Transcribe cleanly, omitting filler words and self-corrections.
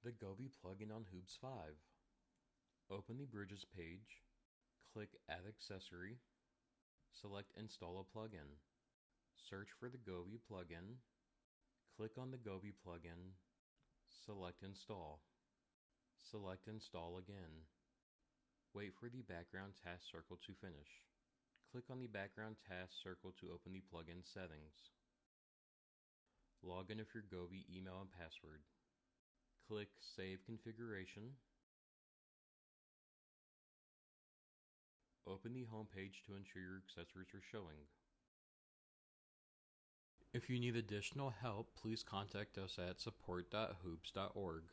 The Govee plugin on HOOBS 5. Open the Bridges page, click Add Accessory, select Install a plugin. Search for the Govee plugin, click on the Govee plugin, select Install. Select Install again. Wait for the background task circle to finish. Click on the background task circle to open the plugin settings. Log in with your Govee email and password. Click Save Configuration. Open the home page to ensure your accessories are showing. If you need additional help, please contact us at support.hoobs.org.